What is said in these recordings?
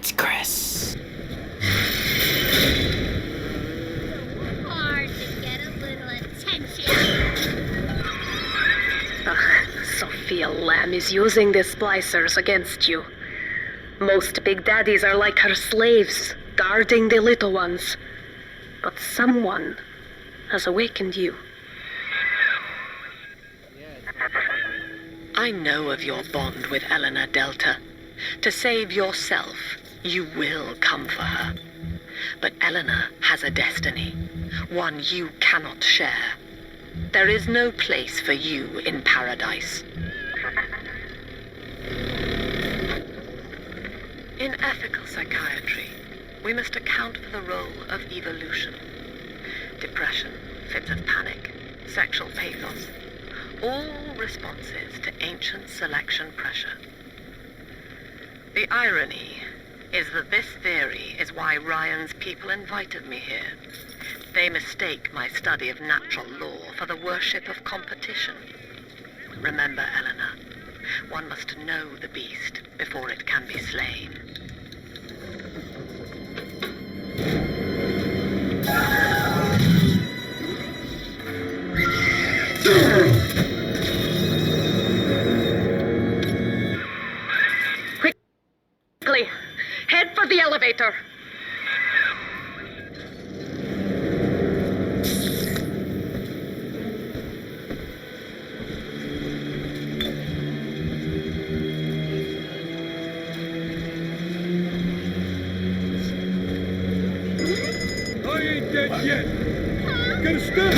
It's Chris. Hard to get a little attention. Sophia Lamb is using the splicers against you. Most big daddies are like her slaves, guarding the little ones. But someone has awakened you. I know of your bond with Eleanor Delta. To save yourself, you will come for her. But Eleanor has a destiny, one you cannot share. There is no place for you in paradise. In ethical psychiatry, we must account for the role of evolution. Depression, fits of panic, sexual pathos, all responses to ancient selection pressure. The irony is that this theory is why Ryan's people invited me here. They mistake my study of natural law for the worship of competition. Remember, Eleanor, one must know the beast before it can be slain. Quickly, head for the elevator. Yet. Gotta stop!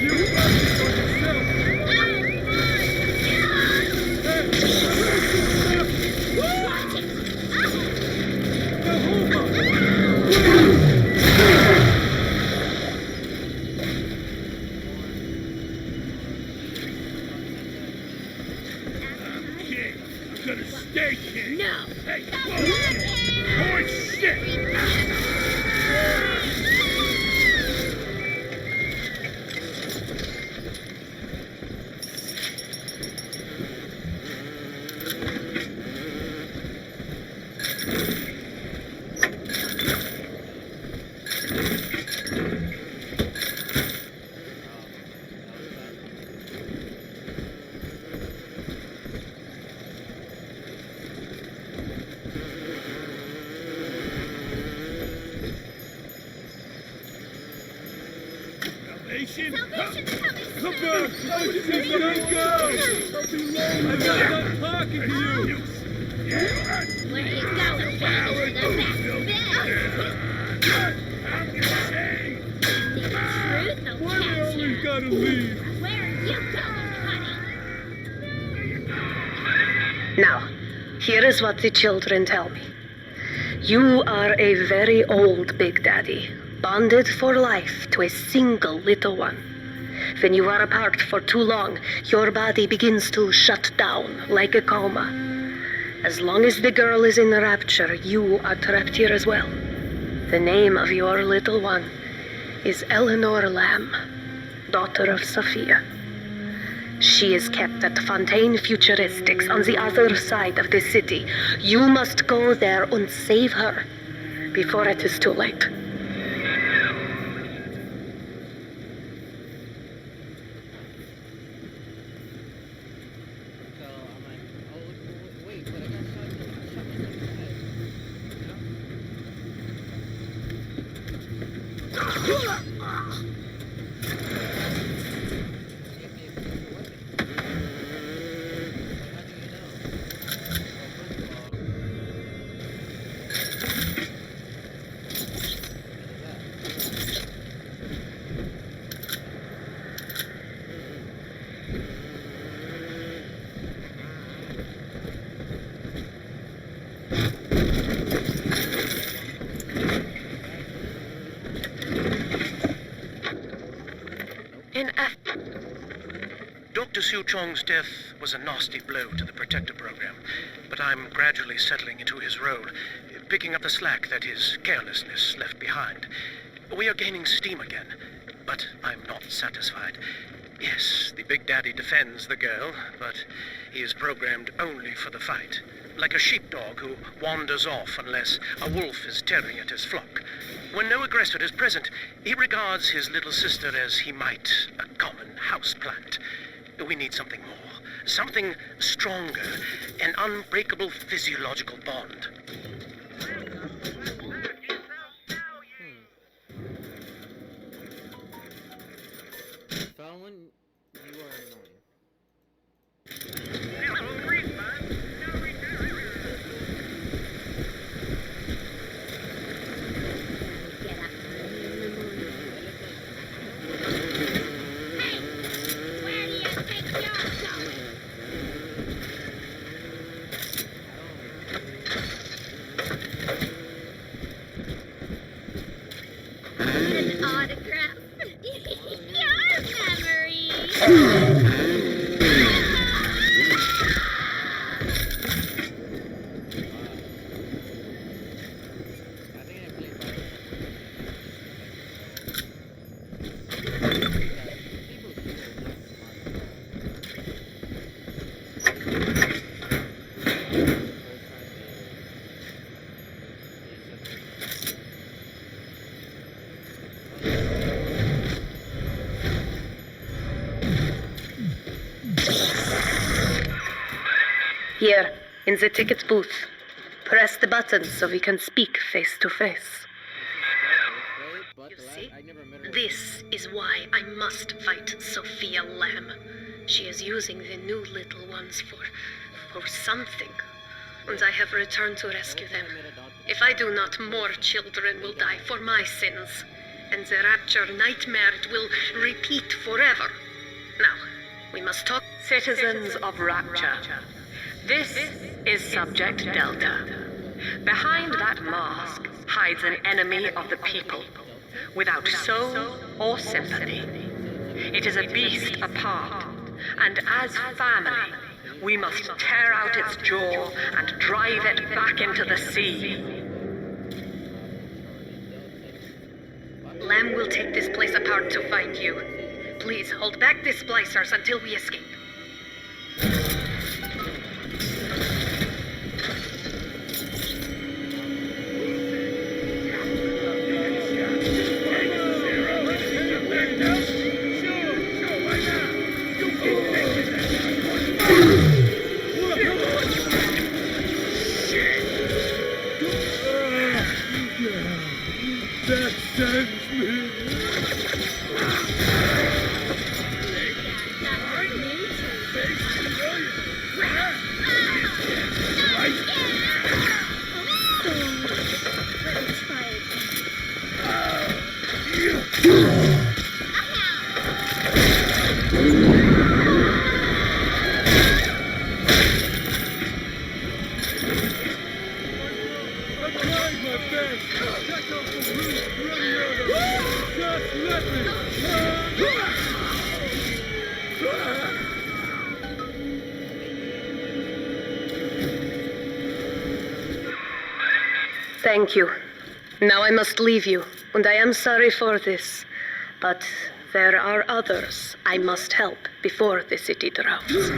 You brought this on yourself! I'm king. I'm gonna stay king. No. Hey, whoa! Holy shit! Salvation's coming Come soon. on! Don't go! I'll be long. I'm not talking to you! Where you going, baby? The best I'm insane! The truth will Why do I catch always you. gotta leave? Where are you going, honey? Now, here is what the children tell me. You are a very old Big Daddy, bonded for life to a single little one. When you are apart for too long, your body begins to shut down like a coma. As long as the girl is in the rapture, you are trapped here as well. The name of your little one is Eleanor Lamb, daughter of Sophia. She is kept at Fontaine Futuristics on the other side of the city. You must go there and save her before it is too late. Dr. Siu Chong's death was a nasty blow to the Protector program, but I'm gradually settling into his role, picking up the slack that his carelessness left behind. We are gaining steam again, but I'm not satisfied. Yes, the Big Daddy defends the girl, but he is programmed only for the fight. Like a sheepdog who wanders off unless a wolf is tearing at his flock. When no aggressor is present, he regards his little sister as he might a common houseplant. We need something more. Something stronger. An unbreakable physiological bond. Fallon, you are annoying. Get up early in the morning. Hey, where do you think you're going? An autograph. Your memories. I think I played BIOSHOck Here, in the ticket booth. Press the button so we can speak face to face. You see? This is why I must fight Sophia Lamb. She is using the new little ones for something. And I have returned to rescue them. If I do not, more children will die for my sins. And the rapture nightmare will repeat forever. Now, we must talk. Citizens of Rapture. This is Subject Delta. Behind that mask hides an enemy of the people, without soul or sympathy. It is a beast apart, and as family, we must tear out its jaw and drive it back into the sea. Lamb will take this place apart to find you. Please hold back the splicers until we escape. That sends me. Thank you. Now I must leave you, and I am sorry for this. But there are others I must help before the city drowns.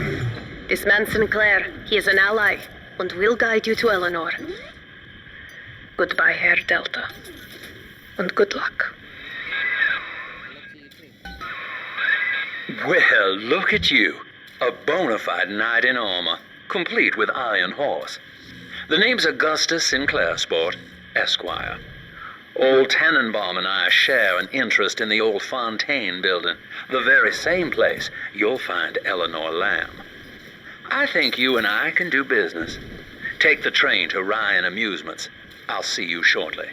This man Sinclair, he is an ally, and will guide you to Eleanor. Goodbye, Herr Delta. And good luck. Well, look at you. A bona fide knight in armor, complete with iron horse. The name's Augustus Sinclair, Sport, Esquire. Old Tannenbaum and I share an interest in the old Fontaine building, the very same place you'll find Eleanor Lamb. I think you and I can do business. Take the train to Ryan Amusements. I'll see you shortly.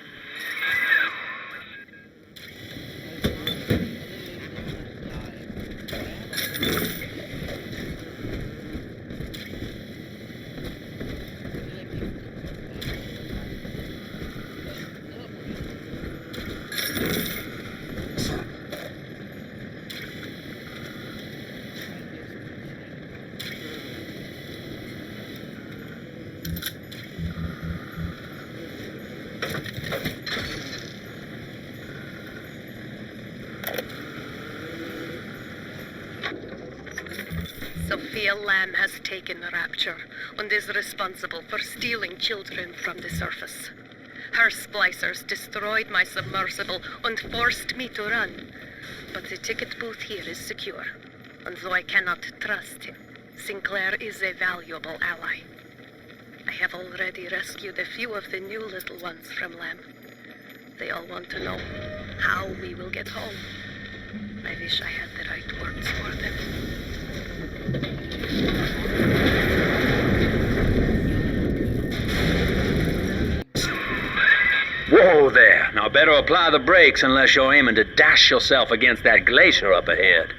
Sophia Lamb has taken Rapture and is responsible for stealing children from the surface. Her splicers destroyed my submersible and forced me to run. But the ticket booth here is secure, and though I cannot trust him, Sinclair is a valuable ally. I have already rescued a few of the new little ones from Lamb. They all want to know how we will get home. I wish I had the right words for them. Whoa there. Now better apply the brakes unless you're aiming to dash yourself against that glacier up ahead.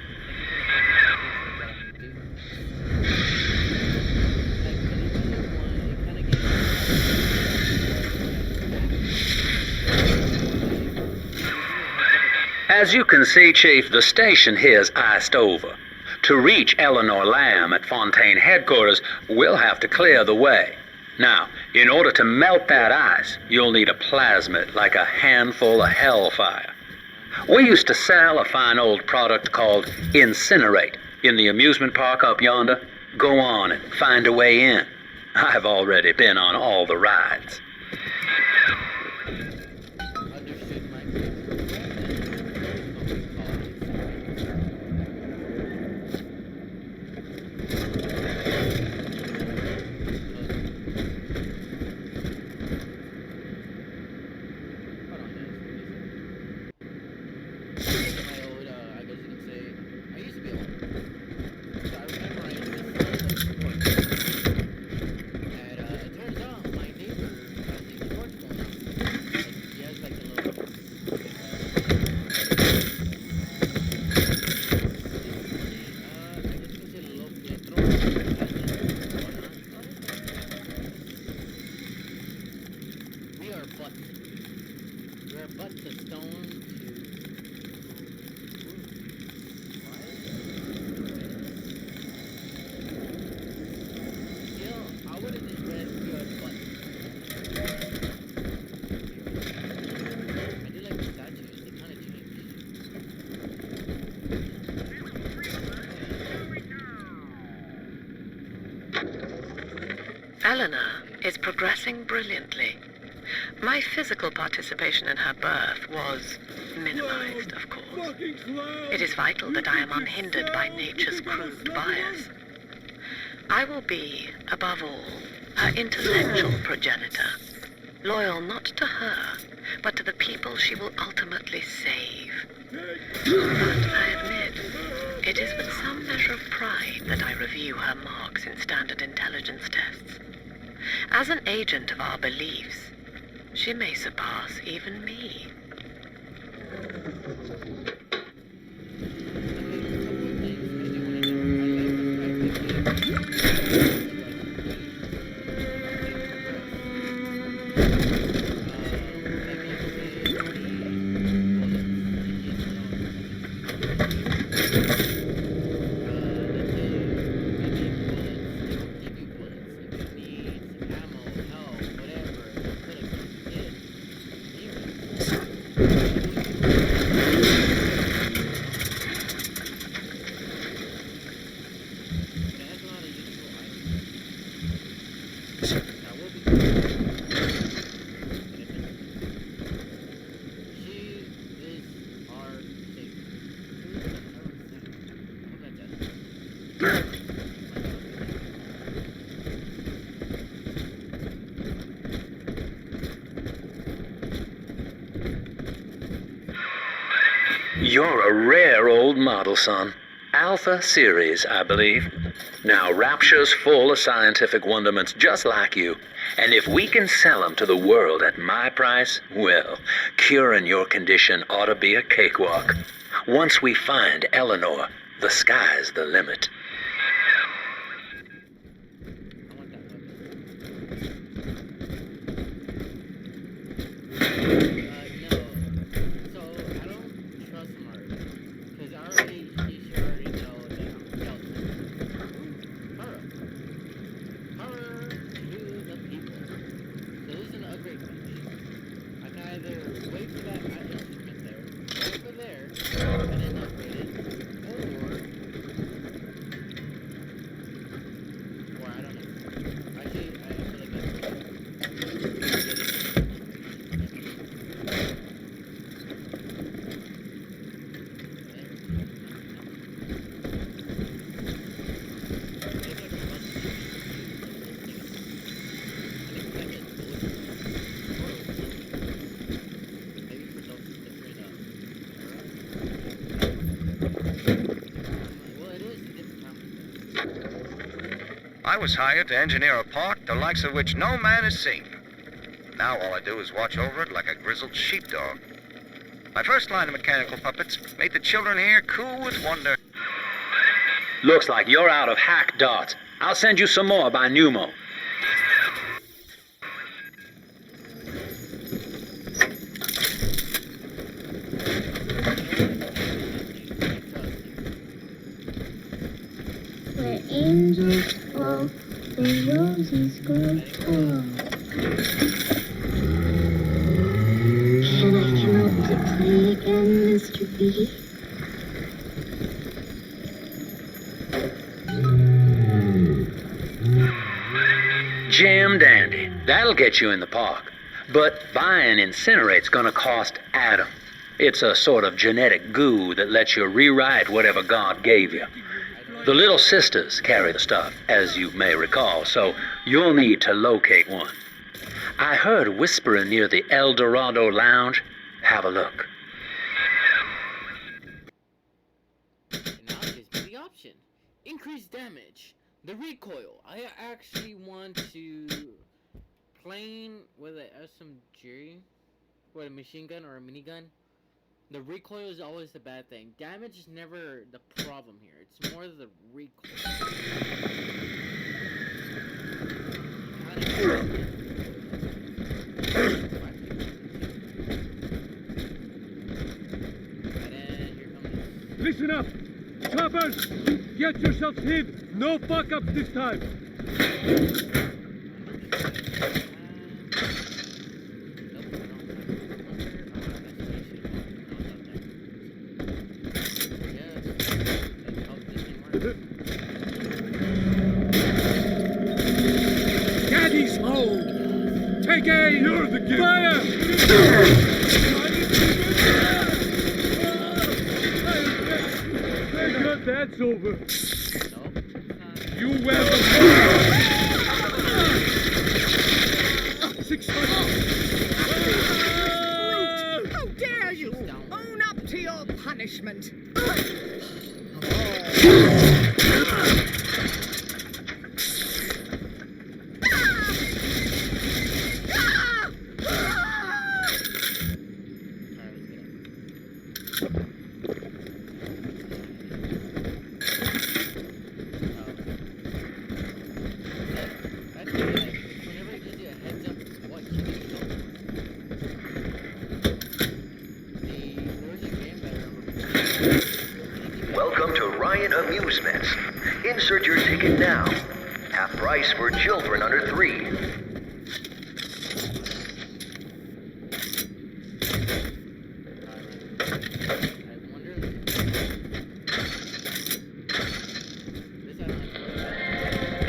As you can see, Chief, the station here's iced over. To reach Eleanor Lamb at Fontaine headquarters, we'll have to clear the way. Now, in order to melt that ice, you'll need a plasmid, like a handful of hellfire. We used to sell a fine old product called Incinerate in the amusement park up yonder. Go on and find a way in. I've already been on all the rides. Understood, Mike. Eleanor is progressing brilliantly. My physical participation in her birth was minimized, of course. It is vital that I am unhindered by nature's crude bias. I will be, above all, her intellectual progenitor, loyal not to her, but to the people she will ultimately save. But I admit, it is with some measure of pride that I review her marks in standard intelligence tests. As an agent of our beliefs, she may surpass even me. You're a rare old model, son. Alpha series, I believe. Now, Rapture's full of scientific wonderments just like you. And if we can sell them to the world at my price, well, curing your condition ought to be a cakewalk. Once we find Eleanor, the sky's the limit. I was hired to engineer a park the likes of which no man has seen. Now all I do is watch over it like a grizzled sheepdog. My first line of mechanical puppets made the children here cool with wonder. Looks like you're out of hack darts. I'll send you some more by Pneumo. Where angels fall, where roses grow tall. Can I come out to play again, Mr. B? Jam dandy. That'll get you in the park. But buying Incinerate's gonna cost Adam. It's a sort of genetic goo that lets you rewrite whatever God gave you. The Little Sisters carry the stuff, as you may recall, so you'll need to locate one. I heard whispering near the El Dorado Lounge. Have a look. And now gives me the option. Increase damage. The recoil. I actually want to playing with a SMG, with a machine gun or a minigun. The recoil is always the bad thing. Damage is never the problem here. It's more the recoil. Listen up! Choppers! Get yourselves hid! No fuck-ups this time! Daddy's home! Take aim! You're the gift! Fire! Thank God that's over. You wear the 600. How dare you! Own up to your punishment! Welcome to Ryan Amusements. Insert your ticket now. Half price for children under 3.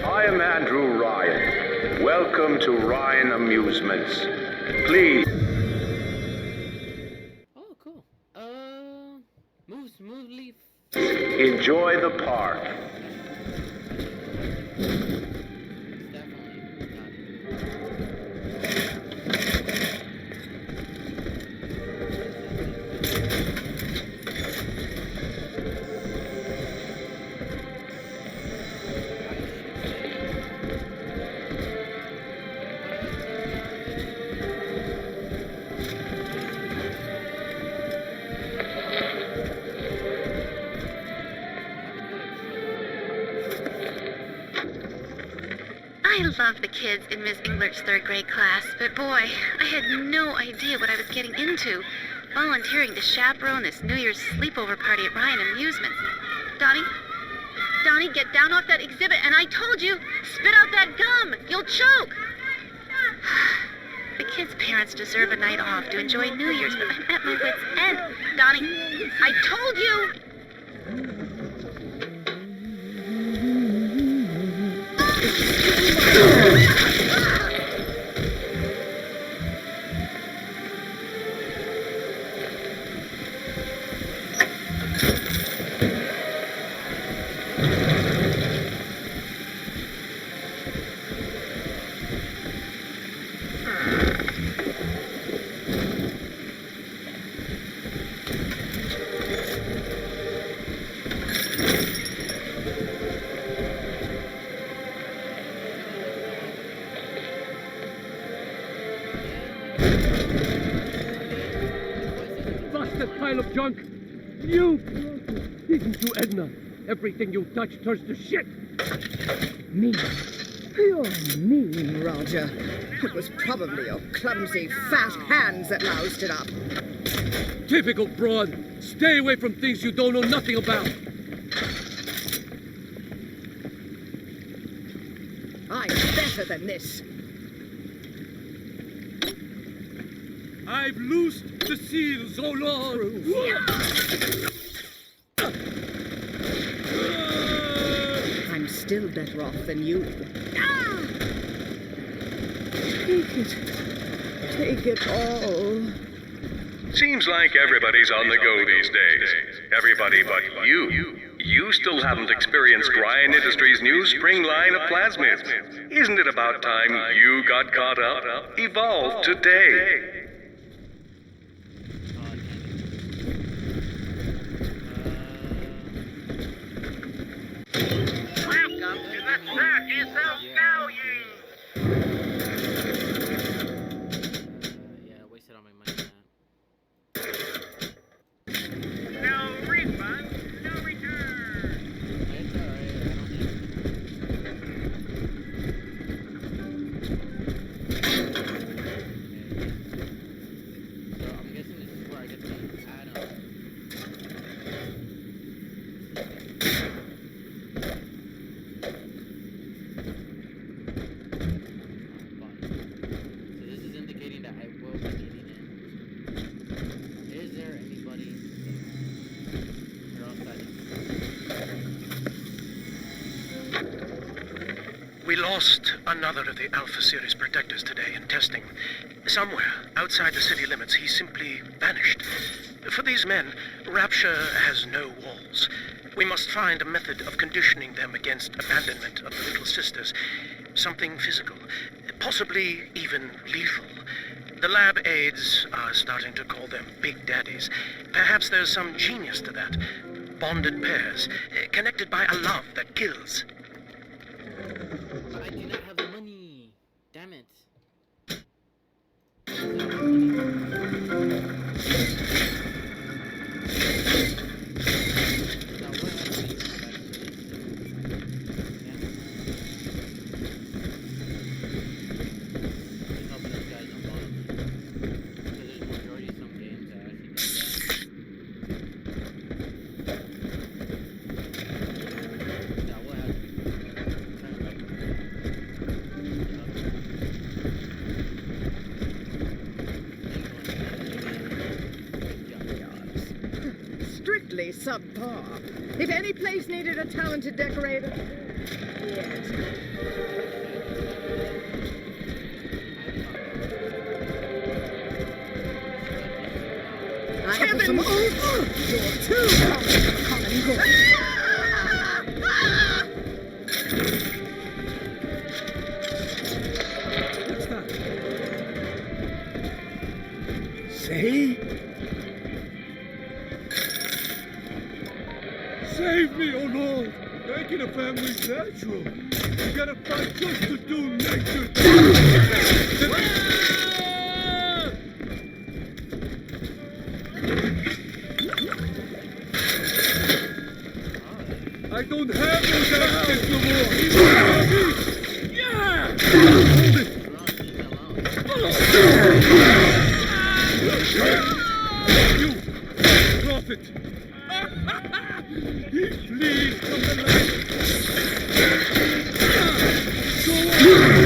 I am Andrew Ryan. Welcome to Ryan Amusements. Please. Oh, cool. Move smoothly. Enjoy the park. I love the kids in Miss Englert's third grade class, but boy, I had no idea what I was getting into. Volunteering to chaperone this New Year's sleepover party at Ryan Amusements. Donnie, get down off that exhibit, and I told you, spit out that gum! You'll choke! The kids' parents deserve a night off to enjoy New Year's, but I'm at my wit's end. Donnie, I told you! pile of junk. You didn't you, Edna? Everything you touch turns to shit. Me? You're mean, Roger. It was probably your clumsy, fat hands that loused it up. Typical broad. Stay away from things you don't know nothing about. I'm better than this. I've loosed the seals, oh Lord. I'm still better off than you. Take it. Take it all. Seems like everybody's on the go these days. Everybody but you. You still haven't experienced Ryan Industries' new spring line of plasmids. Isn't it about time you got caught up? Evolve today. Welcome to the Circus of Value! Yeah, I wasted all my money on that. No refund, no return! It's alright, I don't need So I'm guessing this is where I get the add-on. So this is indicating that I will be getting in. Is there anybody there? Outside? We lost another of the Alpha Series protectors today in testing. Somewhere outside the city limits, he simply vanished. For these men, Rapture has no walls. We must find a method of conditioning them against abandonment of the Little Sisters. Something physical, possibly even lethal. The lab aides are starting to call them Big Daddies. Perhaps there's some genius to that. Bonded pairs, connected by a love that kills. But I do not have the money. Damn it. Strictly subpar. If any place needed a talented decorator, yes. I have some over. You're too common good. What's that? Say? Save me, oh Lord! Making a family's natural. You gotta fight just to do nature. I don't have no access no more. Yeah! Hold it. You, prophet. He flees from the light. Go on.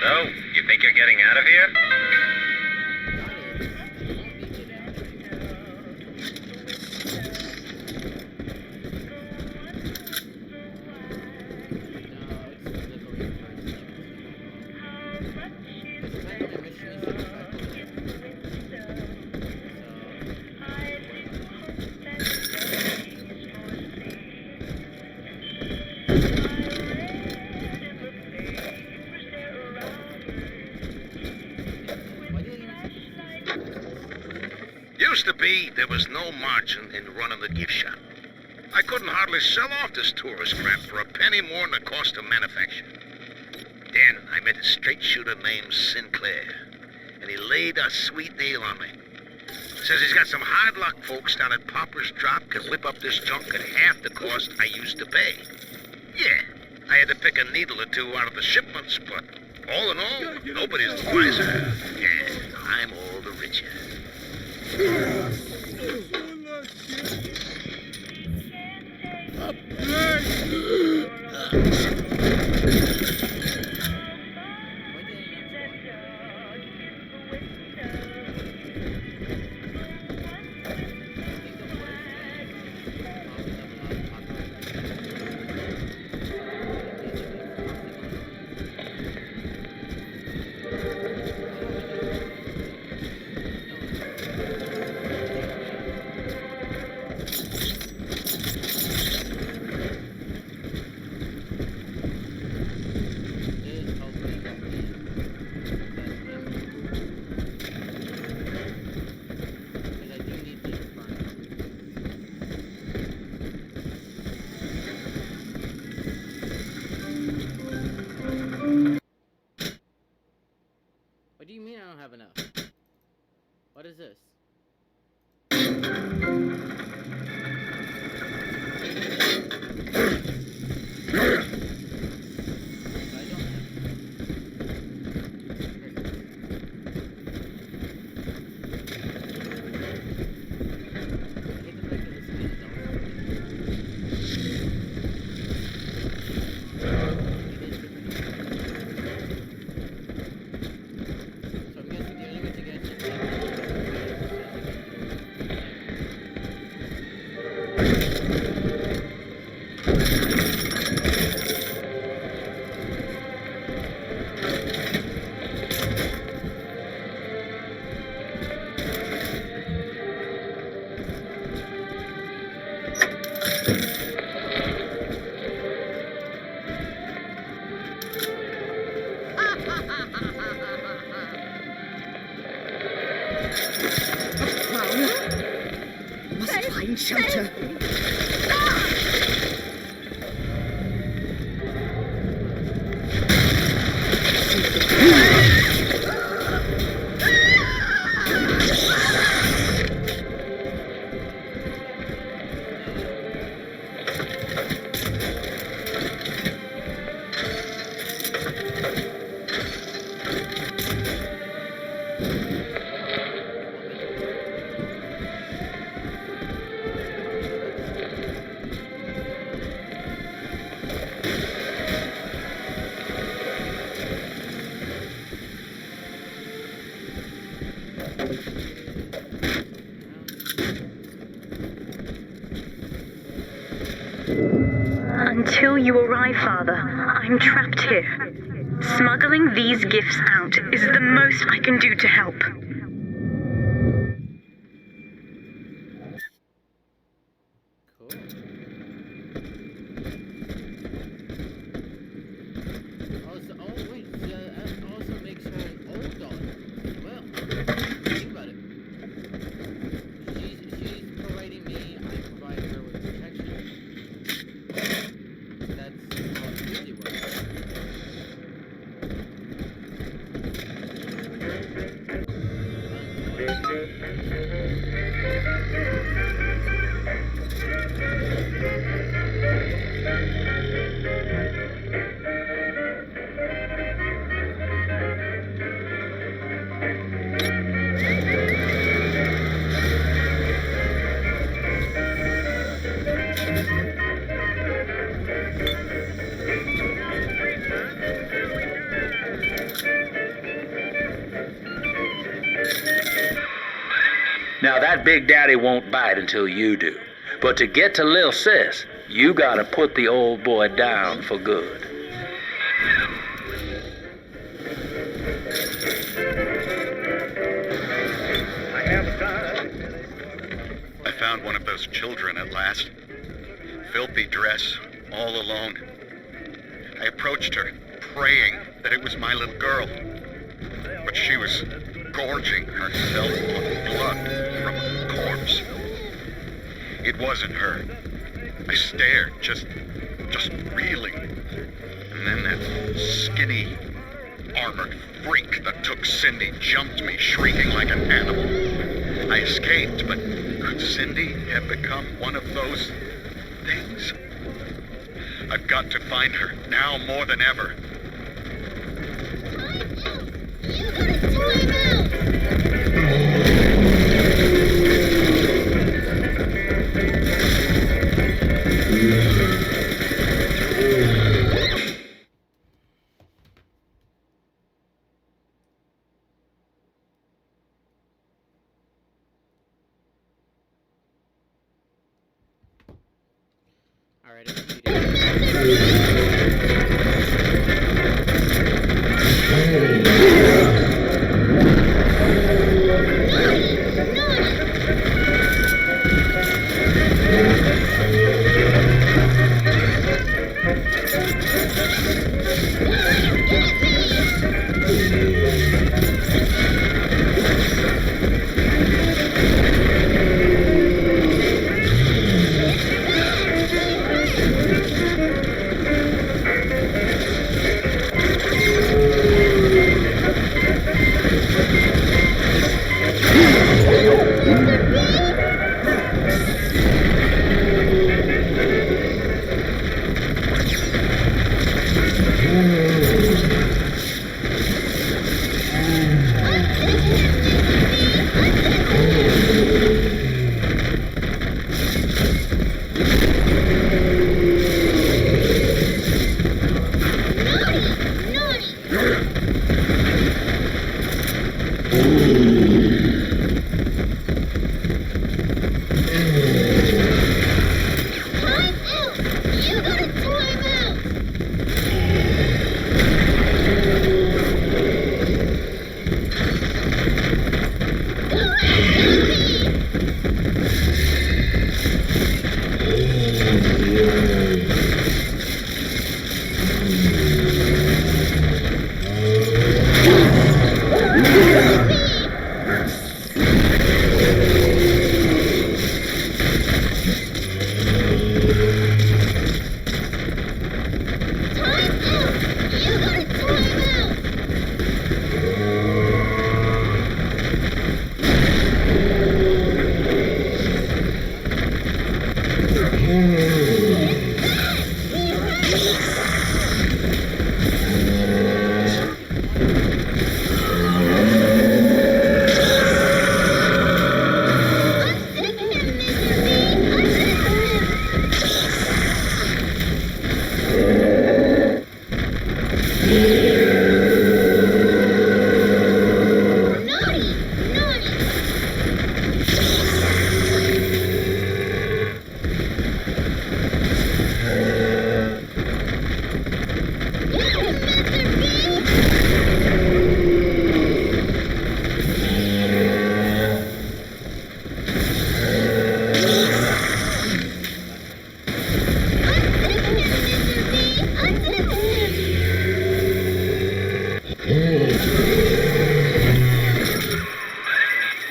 So, you think you're getting out of here? Used to be, there was no margin in running the gift shop. I couldn't hardly sell off this tourist crap for a penny more than the cost of manufacture. Then I met a straight shooter named Sinclair, and he laid a sweet deal on me. Says he's got some hard luck folks down at Popper's Drop can whip up this junk at half the cost I used to pay. Yeah, I had to pick a needle or two out of the shipments, but all in all, nobody's the wiser. Yeah, I'm all the richer. What do you mean I don't have enough? What is this? Find shelter. Until you arrive, Father, I'm trapped here. Smuggling these gifts out is the most I can do to help. Cool. Also, wait, that also makes her an old daughter as well. Think about it. She's providing me, I provide her with protection. That's how it really works. Now that Big Daddy won't bite until you do. But to get to Lil Sis, you gotta put the old boy down for good. I found one of those children at last. Filthy dress, all alone. I approached her, praying that it was my little girl. But she was gorging herself on blood from a corpse. It wasn't her. I stared, just reeling. And then that skinny, armored freak that took Cindy jumped me, shrieking like an animal. I escaped, but could Cindy have become one of those things? I've got to find her, now more than ever. You gotta time out!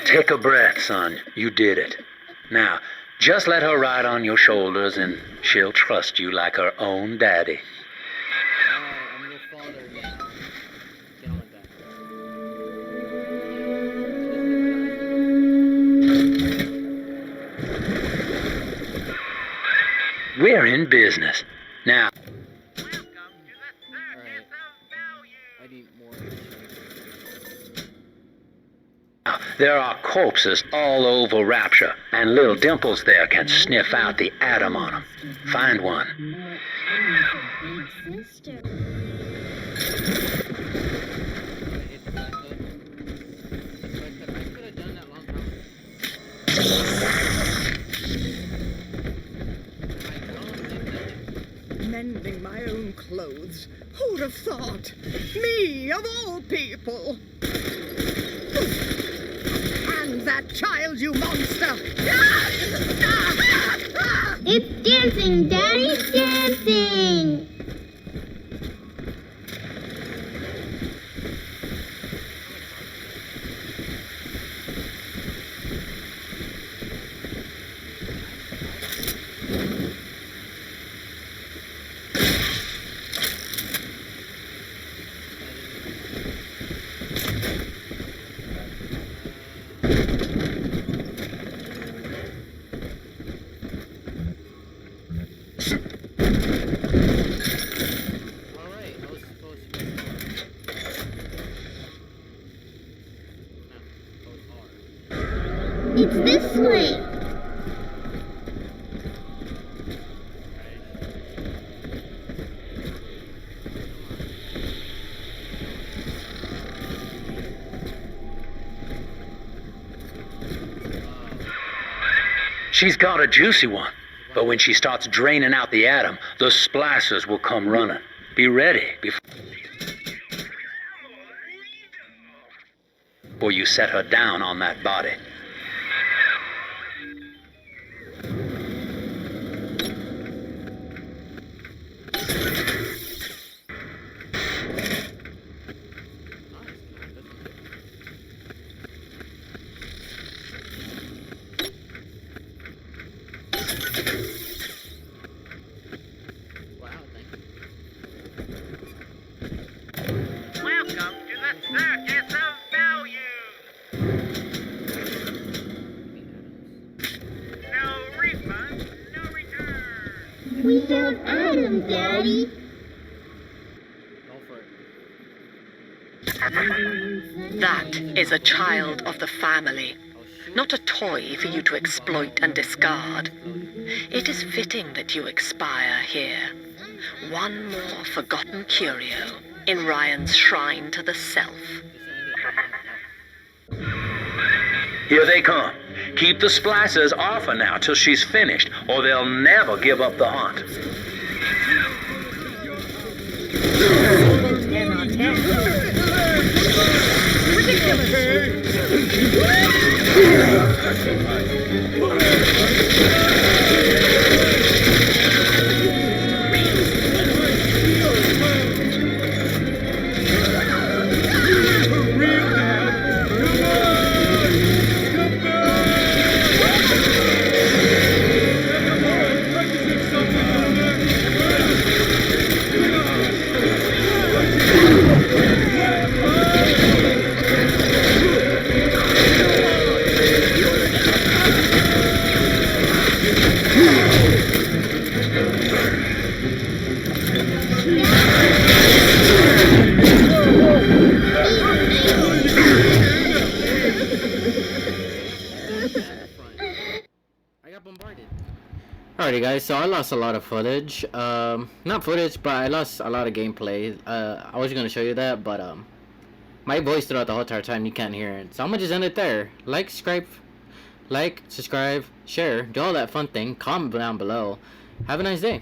Take a breath, son. You did it. Now, just let her ride on your shoulders and she'll trust you like her own daddy. Alright, I'm your father again. Get on with that. We're in business. Now, Alright. I need more. there are corpses all over Rapture, and little Dimples there can sniff out the atom on them. Find one. Sister. Mending my own clothes. Who'd have thought? Me, of all people! And that child, you monster! It's dancing, Daddy, it's dancing! It's this way. She's got a juicy one, but when she starts draining out the atom, the splicers will come running. Be ready before you set her down on that body. Welcome to the circus of value. No refunds, no returns. We have Adam, Daddy. Go for it. That is a child of the family, not a toy for you to exploit and discard. It is fitting that you expire here. One more forgotten curio in Ryan's shrine to the self. Here they come. Keep the splicers off her now till she's finished, or they'll never give up the hunt. 10 on 10. Alrighty guys, so I lost a lot of footage. Not footage, but I lost a lot of gameplay. I was gonna show you that, but my voice throughout the whole entire time, you can't hear it. So I'm gonna just end it there. Like, subscribe, share, do all that fun thing. Comment down below. Have a nice day.